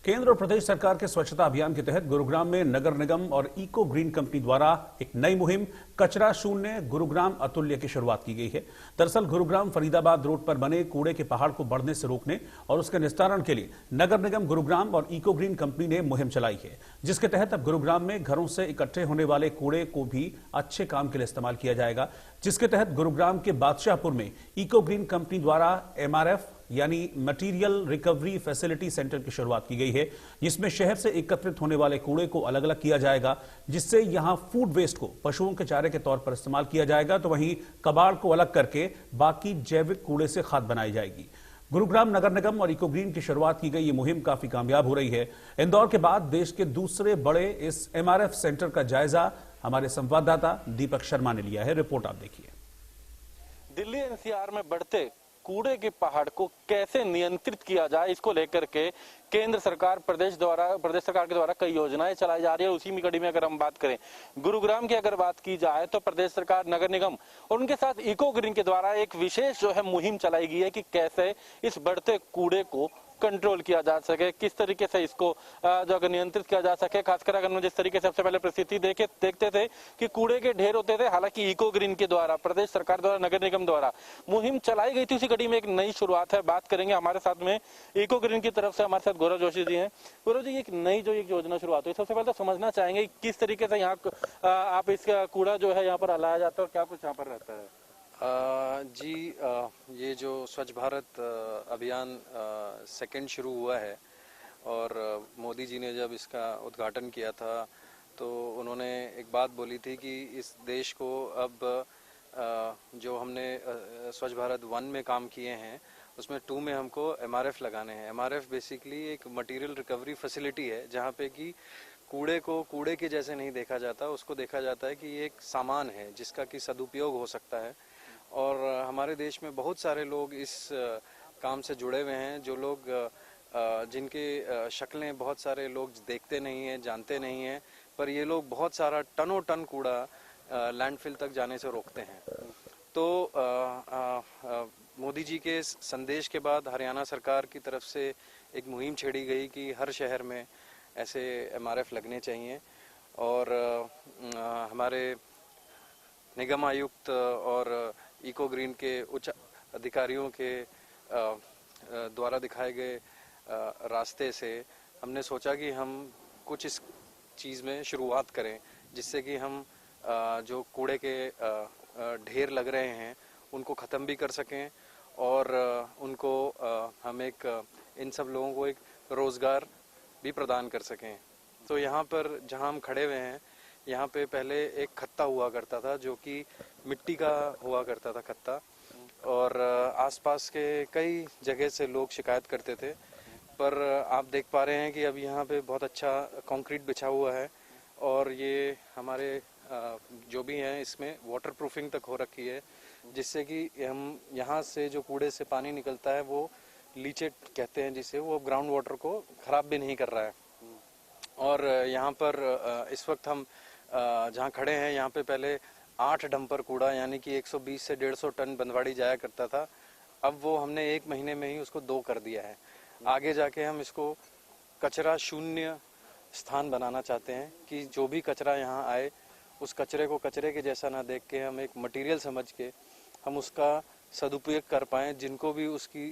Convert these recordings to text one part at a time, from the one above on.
केंद्र और प्रदेश सरकार के स्वच्छता अभियान के तहत गुरुग्राम में नगर निगम और इको ग्रीन कंपनी द्वारा एक नई मुहिम कचरा शून्य गुरुग्राम अतुल्य की शुरुआत की गई है। दरअसल गुरुग्राम फरीदाबाद रोड पर बने कूड़े के पहाड़ को बढ़ने से रोकने और उसके निस्तारण के लिए नगर निगम गुरुग्राम और इको ग्रीन कंपनी ने मुहिम चलाई है, जिसके तहत अब गुरुग्राम में घरों से इकट्ठे होने वाले कूड़े को भी अच्छे काम के लिए इस्तेमाल किया जाएगा। जिसके तहत गुरुग्राम के बादशाहपुर में इको ग्रीन कंपनी द्वारा MRF यानी मटेरियल रिकवरी फैसिलिटी सेंटर की शुरुआत की गई है, जिसमें शहर से एकत्रित होने वाले कूड़े को अलग अलग किया जाएगा, जिससे यहां फूड वेस्ट को पशुओं के चारे के तौर पर इस्तेमाल किया जाएगा, तो वहीं कबाड़ को अलग करके बाकी जैविक कूड़े से खाद बनाई जाएगी। गुरुग्राम नगर निगम और इको ग्रीन की शुरुआत की गई ये मुहिम काफी कामयाब हो रही है। इंदौर के बाद देश के दूसरे बड़े इस MRF सेंटर का जायजा हमारे संवाददाता दीपक शर्मा ने लिया है। रिपोर्ट आप देखिए। दिल्ली NCR में बढ़ते कूड़े के पहाड़ को कैसे नियंत्रित किया जाए, इसको लेकर के केंद्र सरकार प्रदेश सरकार के द्वारा कई योजनाएं चलाई जा रही है। उसी में कड़ी में अगर हम बात करें गुरुग्राम की अगर बात की जाए तो प्रदेश सरकार नगर निगम और उनके साथ इको ग्रीन के द्वारा एक विशेष जो है मुहिम चलाई गई है कि कैसे इस बढ़ते कूड़े को कंट्रोल किया जा सके, किस तरीके से इसको जो अगर नियंत्रित किया जा सके। खासकर अगर हम जिस तरीके से सबसे पहले परिस्थिति देखते थे कि कूड़े के ढेर होते थे, हालांकि इको ग्रीन के द्वारा प्रदेश सरकार द्वारा नगर निगम द्वारा मुहिम चलाई गई थी, उसी कड़ी में एक नई शुरुआत है। बात करेंगे हमारे साथ में इको ग्रीन की तरफ से हमारे साथ गौरव जोशी जी हैं। गौरव जी, एक नई जो एक योजना शुरुआत हुई, सबसे पहले तो समझना चाहेंगे किस तरीके से यहाँ आप इसका कूड़ा जो है यहाँ पर लाया जाता है और क्या कुछ यहाँ पर रहता है। ये जो स्वच्छ भारत अभियान सेकंड शुरू हुआ है और मोदी जी ने जब इसका उद्घाटन किया था तो उन्होंने एक बात बोली थी कि इस देश को अब जो हमने स्वच्छ भारत 1 में काम किए हैं उसमें 2 में हमको MRF लगाने हैं। MRF बेसिकली एक मटेरियल रिकवरी फैसिलिटी है, जहाँ पे कि कूड़े को कूड़े के जैसे नहीं देखा जाता, उसको देखा जाता है कि ये एक सामान है जिसका कि सदुपयोग हो सकता है। और हमारे देश में बहुत सारे लोग इस काम से जुड़े हुए हैं, जो लोग जिनके शक्लें बहुत सारे लोग देखते नहीं हैं, जानते नहीं हैं, पर ये लोग बहुत सारा टनों टन कूड़ा लैंडफिल तक जाने से रोकते हैं। तो मोदी जी के संदेश के बाद हरियाणा सरकार की तरफ से एक मुहिम छेड़ी गई कि हर शहर में ऐसे MRF लगने चाहिए और हमारे निगम आयुक्त और इको ग्रीन के उच्च अधिकारियों के द्वारा दिखाए गए रास्ते से हमने सोचा कि हम कुछ इस चीज़ में शुरुआत करें, जिससे कि हम जो कूड़े के ढेर लग रहे हैं उनको ख़त्म भी कर सकें और उनको हम इन सब लोगों को एक रोज़गार भी प्रदान कर सकें। तो यहाँ पर जहाँ हम खड़े हुए हैं, यहाँ पे पहले एक खत्ता हुआ करता था जो कि मिट्टी का हुआ करता था खत्ता, और आसपास के कई जगह से लोग शिकायत करते थे। पर आप देख पा रहे हैं कि अब यहाँ पे बहुत अच्छा कंक्रीट बिछा हुआ है और ये हमारे जो भी हैं इसमें वाटर प्रूफिंग तक हो रखी है, जिससे कि हम यहाँ से जो कूड़े से पानी निकलता है वो लीचेट कहते हैं जिसे, वो ग्राउंड वाटर को खराब भी नहीं कर रहा है। और यहाँ पर इस वक्त हम जहाँ खड़े हैं यहाँ पे पहले 8 डंपर कूड़ा यानी कि 120 से 150 टन बंदवाड़ी जाया करता था, अब वो हमने 1 महीने में ही उसको 2 कर दिया है। आगे जाके हम इसको कचरा शून्य स्थान बनाना चाहते हैं कि जो भी कचरा यहाँ आए उस कचरे को कचरे के जैसा ना देख के हम एक मटेरियल समझ के हम उसका सदुपयोग कर पाएँ। जिनको भी उसकी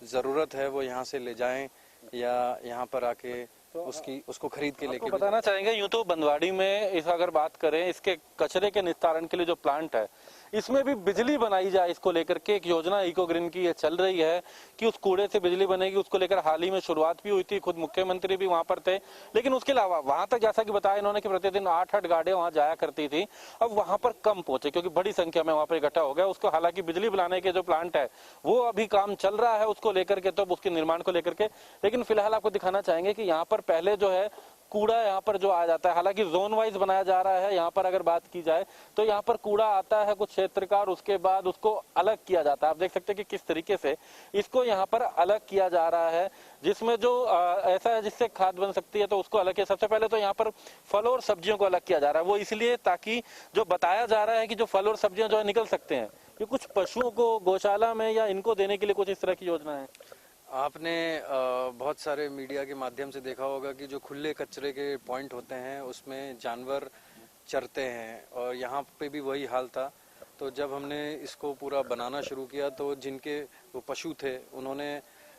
ज़रूरत है वो यहाँ से ले जाएं या यहाँ पर आके उसको खरीद के लेके बताना चाहेंगे। यूं तो बंदवाड़ी में इस अगर बात करें इसके कचरे के निस्तारण के लिए जो प्लांट है इसमें भी बिजली बनाई जाए, इसको लेकर के एक योजना इको ग्रीन की ये चल रही है कि उस कूड़े से बिजली बनेगी। उसको लेकर हाल ही में शुरुआत भी हुई थी, खुद मुख्यमंत्री भी वहां पर थे। लेकिन उसके अलावा वहां तक जैसा कि बताया इन्होंने कि प्रतिदिन 8 गाड़ियां वहां जाया करती थी, अब वहां पर कम पहुंचे क्योंकि बड़ी संख्या में वहां पर इकट्ठा हो गया। उसको हालांकि बिजली बनाने के जो प्लांट है वो अभी काम चल रहा है उसको लेकर के, तो उसके निर्माण को लेकर के। लेकिन फिलहाल आपको दिखाना चाहेंगे कि यहाँ पर पहले जो है कूड़ा यहाँ पर जो आ जाता है, हालांकि जोन वाइज बनाया जा रहा है। यहाँ पर अगर बात की जाए तो यहाँ पर कूड़ा आता है कुछ क्षेत्र का और उसके बाद उसको अलग किया जाता है। आप देख सकते हैं कि किस तरीके से इसको यहाँ पर अलग किया जा रहा है, जिसमें जो ऐसा है जिससे खाद बन सकती है तो उसको अलग किया। सबसे पहले तो यहाँ पर फल और सब्जियों को अलग किया जा रहा है, वो इसलिए ताकि जो बताया जा रहा है कि जो फल और सब्जियां जो है निकल सकते हैं, ये कुछ पशुओं को गौशाला में या इनको देने के लिए कुछ इस तरह की योजना है। आपने बहुत सारे मीडिया के माध्यम से देखा होगा कि जो खुले कचरे के पॉइंट होते हैं उसमें जानवर चरते हैं, और यहाँ पे भी वही हाल था। तो जब हमने इसको पूरा बनाना शुरू किया तो जिनके वो पशु थे उन्होंने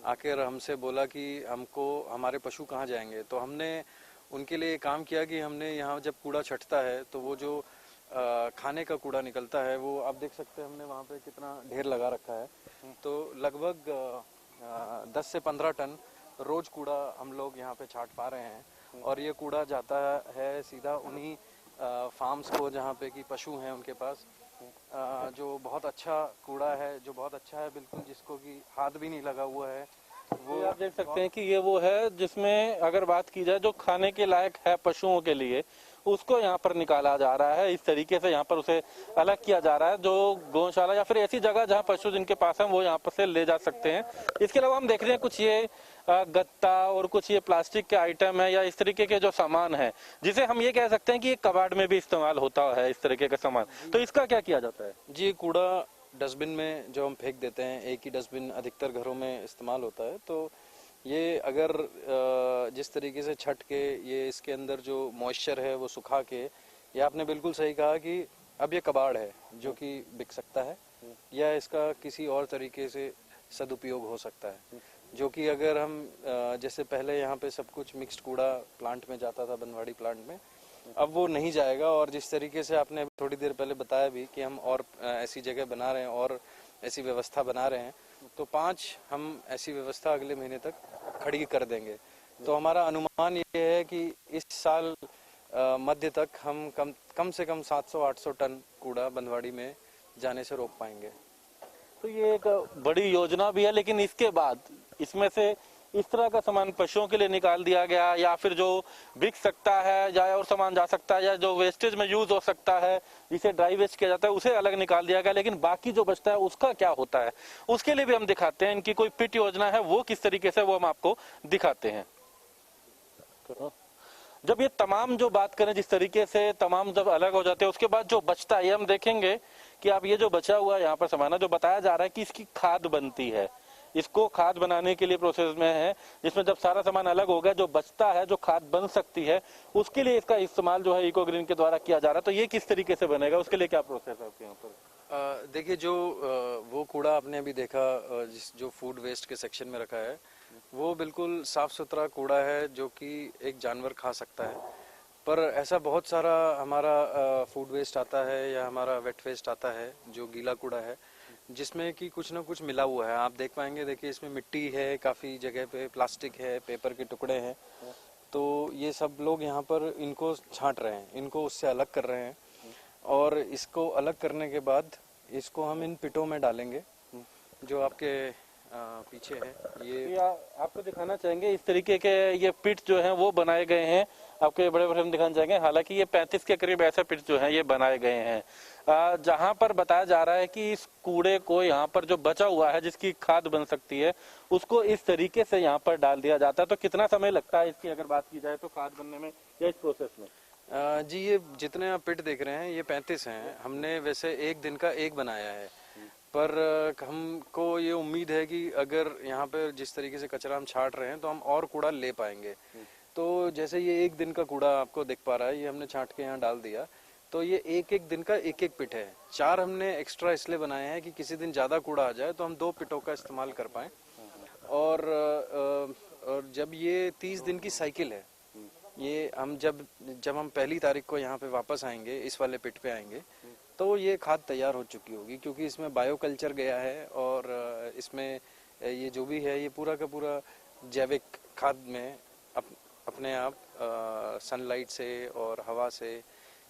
आकर हमसे बोला कि हमको हमारे पशु कहाँ जाएंगे। तो हमने उनके लिए काम किया कि हमने यहाँ जब कूड़ा छटता है तो वो जो खाने का कूड़ा निकलता है वो आप देख सकते हैं, हमने वहाँ पे कितना ढेर लगा रखा है। तो लगभग 10 से 15 टन रोज कूड़ा हम लोग यहाँ पे छाट पा रहे हैं, और ये कूड़ा जाता है सीधा उन्हीं फार्म्स को जहाँ पे कि पशु हैं उनके पास, जो बहुत अच्छा कूड़ा है, जो बहुत अच्छा है बिल्कुल, जिसको कि हाथ भी नहीं लगा हुआ है। वो आप देख सकते हैं कि ये वो है जिसमें अगर बात की जाए जो खाने के लायक है पशुओं के लिए, उसको यहाँ पर निकाला जा रहा है। इस तरीके से यहाँ पर उसे अलग किया जा रहा है, जो गौशाला या फिर ऐसी जगह जहाँ पशु जिनके पास है वो यहाँ पर से ले जा सकते हैं। इसके अलावा हम देख रहे हैं कुछ ये गत्ता और कुछ ये प्लास्टिक के आइटम है या इस तरीके के जो सामान है, जिसे हम ये कह सकते हैं कि कबाड़ में भी इस्तेमाल होता है इस तरीके का सामान। तो इसका क्या किया जाता है? जी, कूड़ा डस्टबिन में जो हम फेंक देते हैं, एक ही डस्टबिन अधिकतर घरों में इस्तेमाल होता है। तो ये अगर जिस तरीके से छट के ये इसके अंदर जो मॉइस्चर है वो सुखा के, ये आपने बिल्कुल सही कहा कि अब ये कबाड़ है जो कि बिक सकता है या इसका किसी और तरीके से सदुपयोग हो सकता है, जो कि अगर हम जैसे पहले यहाँ पे सब कुछ मिक्स्ड कूड़ा प्लांट में जाता था, बनवाड़ी प्लांट में, अब वो नहीं जाएगा। और जिस तरीके से आपने थोड़ी देर पहले बताया भी कि हम और ऐसी जगह बना रहे हैं और ऐसी व्यवस्था बना रहे हैं, तो 5 हम ऐसी व्यवस्था अगले महीने तक खड़ी कर देंगे। तो हमारा अनुमान ये है कि इस साल मध्य तक हम कम से कम 700-800 टन कूड़ा बंदवाड़ी में जाने से रोक पाएंगे। तो ये एक बड़ी योजना भी है, लेकिन इसके बाद इसमें से इस तरह का सामान पशुओं के लिए निकाल दिया गया या फिर जो बिक सकता है या और सामान जा सकता है या जो वेस्टेज में यूज हो सकता है, जिसे ड्राई वेस्ट किया जाता है, उसे अलग निकाल दिया गया। लेकिन बाकी जो बचता है उसका क्या होता है, उसके लिए भी हम दिखाते हैं। इनकी कोई पिट योजना है, वो किस तरीके से वो हम आपको दिखाते हैं। जब ये तमाम जो बात करें जिस तरीके से तमाम जब अलग हो जाते हैं, उसके बाद जो बचता है, ये हम देखेंगे कि आप ये जो बचा हुआ यहाँ पर सामान है, जो बताया जा रहा है कि इसकी खाद बनती है, इसको खाद बनाने के लिए प्रोसेस में है, जिसमें जब सारा सामान अलग हो गया, जो बचता है, जो खाद बन सकती है, उसके लिए इसका इस्तेमाल जो है इको ग्रीन के द्वारा किया जा रहा है। तो ये किस तरीके से बनेगा, उसके लिए क्या प्रोसेस है आपके यहाँ पर? देखिए, जो वो कूड़ा आपने अभी देखा जो फूड वेस्ट के सेक्शन में रखा है, वो बिल्कुल साफ सुथरा कूड़ा है जो कि एक जानवर खा सकता है। पर ऐसा बहुत सारा हमारा फूड वेस्ट आता है या हमारा वेट वेस्ट आता है जो गीला कूड़ा है, जिसमें कि कुछ ना कुछ मिला हुआ है। आप देख पाएंगे, देखिए इसमें मिट्टी है, काफ़ी जगह पे प्लास्टिक है, पेपर के टुकड़े हैं। तो ये सब लोग यहाँ पर इनको छांट रहे हैं, इनको उससे अलग कर रहे हैं, और इसको अलग करने के बाद इसको हम इन पिटों में डालेंगे जो आपके पीछे है। ये आपको दिखाना चाहेंगे, इस तरीके के ये पिट जो हैं वो बनाए गए हैं, आपको बड़े बड़े हम दिखाना चाहेंगे। हालांकि ये 35 के करीब ऐसे पिट जो हैं ये बनाए गए हैं, जहां पर बताया जा रहा है कि इस कूड़े को यहाँ पर जो बचा हुआ है जिसकी खाद बन सकती है, उसको इस तरीके से यहाँ पर डाल दिया जाता है। तो कितना समय लगता है इसकी अगर बात की जाए तो खाद बनने में या इस प्रोसेस में? जी, ये जितने आप पिट देख रहे हैं ये 35 हैं। हमने वैसे एक दिन का एक बनाया है, पर हमको ये उम्मीद है कि अगर यहाँ पे जिस तरीके से कचरा हम छाट रहे हैं तो हम और कूड़ा ले पाएंगे। तो जैसे ये एक दिन का कूड़ा आपको दिख पा रहा है, ये हमने छाट के यहाँ डाल दिया, तो ये एक एक दिन का एक एक पिट है। 4 हमने एक्स्ट्रा इसलिए बनाए हैं कि किसी दिन ज़्यादा कूड़ा आ जाए तो हम 2 पिटों का इस्तेमाल कर पाएँ। और जब ये 30 दिन की साइकिल है, ये हम जब हम पहली तारीख को यहाँ पे वापस आएंगे, इस वाले पिट पे आएंगे, तो ये खाद तैयार हो चुकी होगी, क्योंकि इसमें बायो कल्चर गया है और इसमें ये जो भी है ये पूरा का पूरा जैविक खाद में अपने आप सनलाइट से और हवा से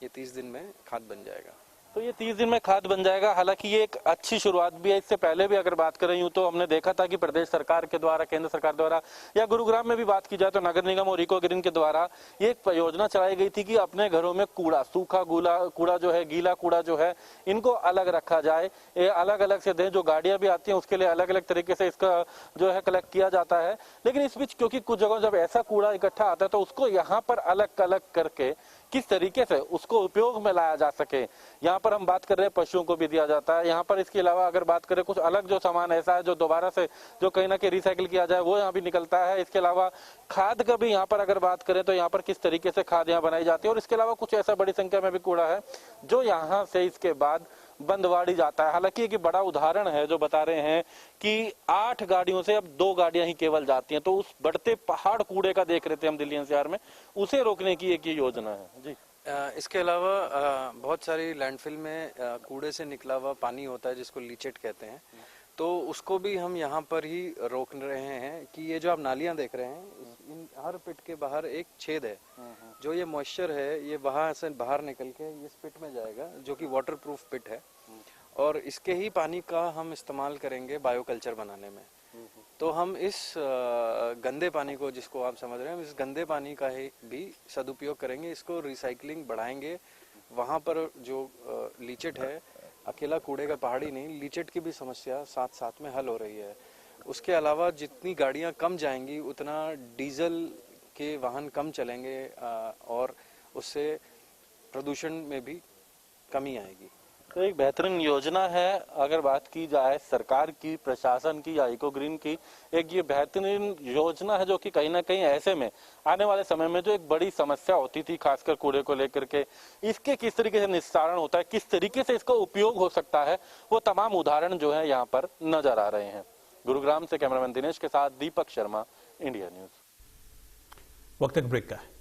ये 30 दिन में खाद बन जाएगा। तो ये 30 दिन में खाद बन जाएगा। हालांकि ये एक अच्छी शुरुआत भी है। इससे पहले भी अगर बात करें यूं तो हमने देखा था कि प्रदेश सरकार के द्वारा, केंद्र सरकार द्वारा, या गुरुग्राम में भी बात की जाए तो नगर निगम और इको ग्रीन के द्वारा ये एक योजना चलाई गई थी कि अपने घरों में कूड़ा, सूखा कूड़ा जो है, गीला कूड़ा जो है, इनको अलग रखा जाए, ये अलग अलग से दें। जो गाड़ियां भी आती हैं उसके लिए अलग अलग तरीके से इसका जो है कलेक्ट किया जाता है। लेकिन इस बीच क्योंकि कुछ जगहों जब ऐसा कूड़ा इकट्ठा आता है तो उसको यहाँ पर अलग अलग करके किस तरीके से उसको उपयोग में लाया जा सके। यहाँ पर हम बात कर रहे हैं पशुओं को भी दिया जाता है, यहाँ पर इसके अलावा अगर बात करें कुछ अलग जो सामान ऐसा है जो दोबारा से जो कहीं ना कहीं रिसाइकिल किया जाए वो यहाँ भी निकलता है। इसके अलावा खाद का भी यहाँ पर अगर बात करें तो यहाँ पर किस तरीके से खाद यहाँ बनाई जाती है, और इसके अलावा कुछ ऐसा बड़ी संख्या में भी कूड़ा है जो यहाँ से इसके बाद बंदवाड़ी जाता है। हालांकि एक बड़ा उदाहरण है जो बता रहे हैं कि 8 गाड़ियों से अब 2 गाड़ियां ही केवल जाती हैं, तो उस बढ़ते पहाड़ कूड़े का देख रहे थे हम दिल्ली एनसीआर में, उसे रोकने की एक योजना है जी। इसके अलावा बहुत सारी लैंडफिल में कूड़े से निकला हुआ पानी होता है जिसको लीचेट कहते हैं, तो उसको भी हम यहाँ पर ही रोक रहे हैं कि ये जो आप नालियां देख रहे हैं, इन हर पिट के बाहर एक छेद है, जो ये मॉइस्चर है ये वहां से बाहर निकल के इस पिट में जाएगा जो कि वाटर प्रूफ पिट है, और इसके ही पानी का हम इस्तेमाल करेंगे बायोकल्चर बनाने में। तो हम इस गंदे पानी को, जिसको आप समझ रहे हैं, इस गंदे पानी का ही भी सदुपयोग करेंगे, इसको रिसाइकलिंग बढ़ाएंगे। वहां पर जो लीचेट है, अकेला कूड़े का पहाड़ी नहीं, लीचेट की भी समस्या साथ साथ में हल हो रही है। उसके अलावा जितनी गाड़ियां कम जाएंगी उतना डीजल के वाहन कम चलेंगे और उससे प्रदूषण में भी कमी आएगी। तो एक बेहतरीन योजना है अगर बात की जाए सरकार की, प्रशासन की या इको ग्रीन की, एक ये बेहतरीन योजना है जो कि कहीं ना कहीं ऐसे में आने वाले समय में जो एक बड़ी समस्या होती थी खासकर कूड़े को लेकर के, इसके किस तरीके से निस्तारण होता है, किस तरीके से इसका उपयोग हो सकता है, वो तमाम उदाहरण जो है यहाँ पर नजर आ रहे हैं। गुरुग्राम से कैमरामैन दिनेश के साथ दीपक शर्मा, इंडिया न्यूज। वक्त एक ब्रेक का है।